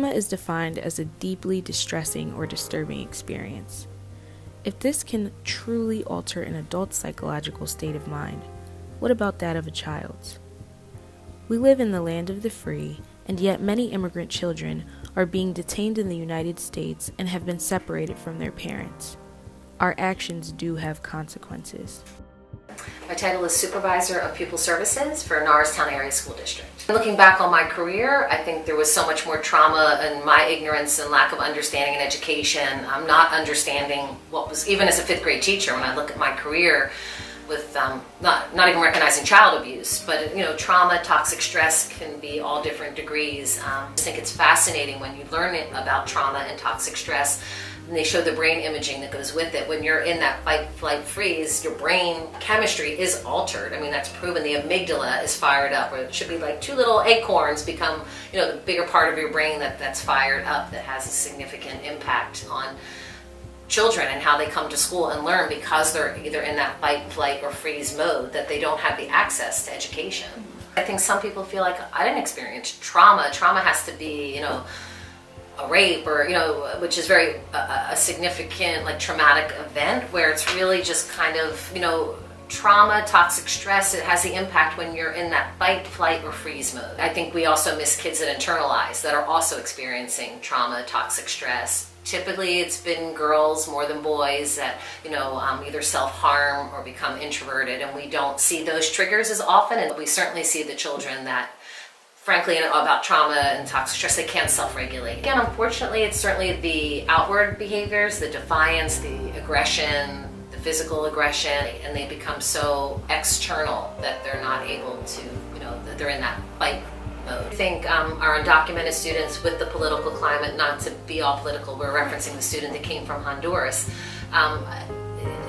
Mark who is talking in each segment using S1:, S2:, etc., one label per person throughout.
S1: Trauma is defined as a deeply distressing or disturbing experience. If this can truly alter an adult's psychological state of mind, what about that of a child's? We live in the land of the free, and yet many immigrant children are being detained in the United States and have been separated from their parents. Our actions do have consequences.
S2: My title is Supervisor of Pupil Services for Norristown Area School District. Looking back on my career, I think there was so much more trauma and my ignorance and lack of understanding in education. I'm not understanding what was, even as a fifth grade teacher, when I look at my career with not even recognizing child abuse, but trauma, toxic stress can be all different degrees. I think it's fascinating when you learn about trauma and toxic stress. And they show the brain imaging that goes with it. When you're in that fight, flight, freeze, your brain chemistry is altered. I mean, that's proven. The amygdala is fired up, or it should be like two little acorns become, the bigger part of your brain that's fired up, that has a significant impact on children and how they come to school and learn, because they're either in that fight, flight, or freeze mode, that they don't have the access to education. I think some people feel like, I didn't experience trauma. Trauma has to be, a rape, or which is very a significant, like, traumatic event, where it's really just kind of trauma, toxic stress. It has the impact when you're in that fight, flight, or freeze mode. I think we also miss kids that internalize, that are also experiencing trauma, toxic stress. Typically it's been girls more than boys that either self-harm or become introverted, and we don't see those triggers as often. And we certainly see the children that, frankly, about trauma and toxic stress, they can't self-regulate. Again, unfortunately, it's certainly the outward behaviors, the defiance, the aggression, the physical aggression, and they become so external that they're not able to, that they're in that fight mode. I think our undocumented students, with the political climate, not to be all political, we're referencing the student that came from Honduras,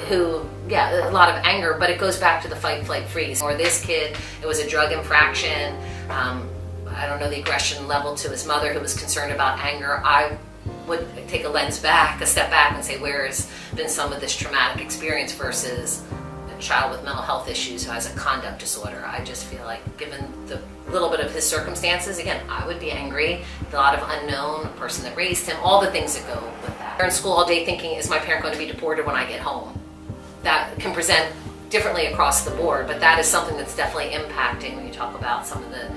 S2: who, a lot of anger, but it goes back to the fight, flight, freeze. Or this kid, it was a drug infraction. I don't know the aggression level to his mother, who was concerned about anger. I would take a step back and say, where has been some of this traumatic experience versus a child with mental health issues who has a conduct disorder? I just feel like, given the little bit of his circumstances, again, I would be angry. A lot of unknown, a person that raised him, all the things that go with that. They're in school all day thinking, is my parent going to be deported when I get home? That can present differently across the board, but that is something that's definitely impacting when you talk about some of the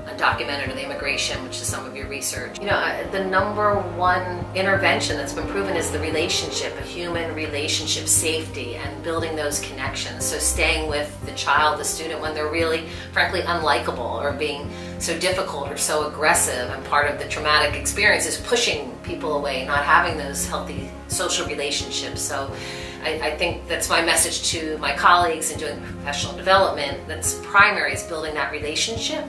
S2: undocumented, or the immigration, which is some of your research. The number one intervention that's been proven is the relationship, a human relationship, safety, and building those connections. So staying with the child, the student, when they're really, frankly, unlikable, or being so difficult or so aggressive, and part of the traumatic experience is pushing people away, not having those healthy social relationships. So I think that's my message to my colleagues in doing professional development. That's primary, is building that relationship,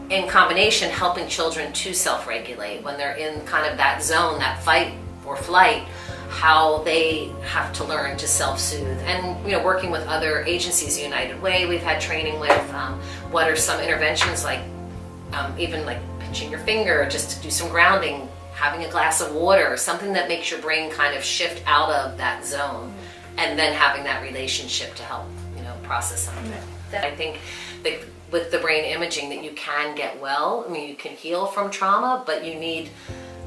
S2: in combination helping children to self-regulate when they're in kind of that zone, that fight or flight, how they have to learn to self-soothe. And working with other agencies, United Way, we've had training with what are some interventions, like even like pinching your finger just to do some grounding, having a glass of water, something that makes your brain kind of shift out of that zone, and then having that relationship to help, process some of it. I think that with the brain imaging, that you can get well. I mean, you can heal from trauma, but you need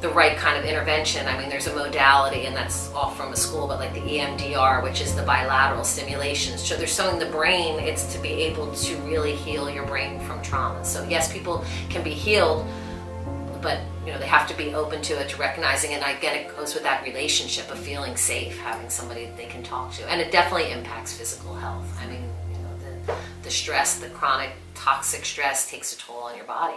S2: the right kind of intervention. I mean, there's a modality, and that's all from a school, but like the EMDR, which is the bilateral stimulation. So they're showing the brain, it's to be able to really heal your brain from trauma. So yes, people can be healed, but they have to be open to it, to recognizing it. And again, it goes with that relationship of feeling safe, having somebody that they can talk to. And it definitely impacts physical health. I mean, the stress, the chronic toxic stress takes a toll on your body.